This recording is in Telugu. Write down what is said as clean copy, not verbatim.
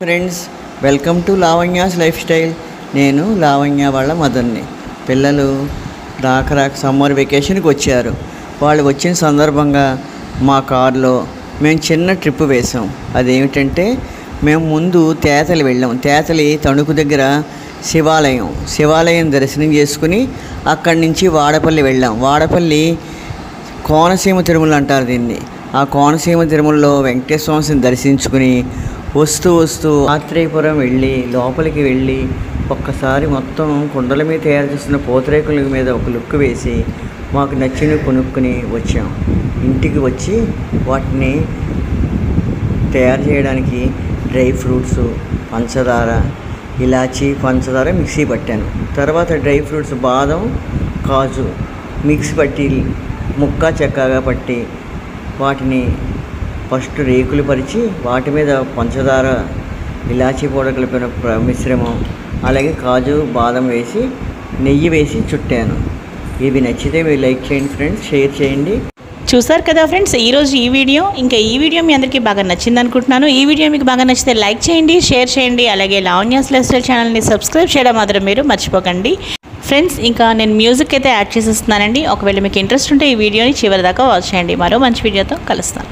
Friends, welcome to Lavanya's life style. నేను లావణ్య వాళ్ళ మదర్ని. పిల్లలు రాక సమ్మర్ వెకేషన్కి వచ్చారు. వాళ్ళు వచ్చిన సందర్భంగా మా కారులో మేము చిన్న ట్రిప్ వేసాం. అదేమిటంటే మేము ముందు తేతలి వెళ్ళాం. తేతలి తణుకు దగ్గర శివాలయం దర్శనం చేసుకుని అక్కడి నుంచి వాడపల్లి వెళ్ళాం. వాడపల్లి కోనసీమ తిరుమల అంటారు దీన్ని. ఆ కోనసీమ తిరుమలలో వెంకటేశ్వర స్వామిని దర్శించుకుని వస్తూ ఆత్రేయపురం వెళ్ళి లోపలికి వెళ్ళి ఒక్కసారి మొత్తం కుండల మీద తయారు చేస్తున్న పూతరేకుల మీద ఒక లుక్ వేసి మాకు నచ్చినవి కొనుక్కుని వచ్చాం. ఇంటికి వచ్చి వాటిని తయారు చేయడానికి డ్రై ఫ్రూట్స్, పంచదార, ఇలాచీ, పంచదార మిక్సీ పట్టాను. తర్వాత డ్రై ఫ్రూట్స్ బాదం, కాజు మిక్సీ పట్టి ముక్క చెక్కగా పట్టి వాటిని ఫస్ట్ రేకులు పరిచి వాటి మీద పంచదార, ఇలాచీ పౌడర్ కలిపిన మిశ్రమం, అలాగే కాజు, బాదం వేసి నెయ్యి వేసి చుట్టాను. ఇవి నచ్చితే మీరు లైక్ చేయండి ఫ్రెండ్స్, షేర్ చేయండి. చూసారు కదా ఫ్రెండ్స్, ఈరోజు ఈ వీడియో మీ అందరికీ బాగా నచ్చింది అనుకుంటున్నాను. ఈ వీడియో మీకు బాగా నచ్చితే లైక్ చేయండి, షేర్ చేయండి. అలాగే లావణ్యాస్ లైఫ్ స్టైల్ ఛానల్ని సబ్స్క్రైబ్ చేయడం మాత్రం మీరు మర్చిపోకండి ఫ్రెండ్స్. ఇంకా నేను మ్యూజిక్ అయితే యాడ్ చేసేస్తున్నానండి. ఒకవేళ మీకు ఇంట్రెస్ట్ ఉంటే ఈ వీడియోని చివరి దాకా వాచ్ చేయండి. మరో మంచి వీడియోతో కలుస్తాను.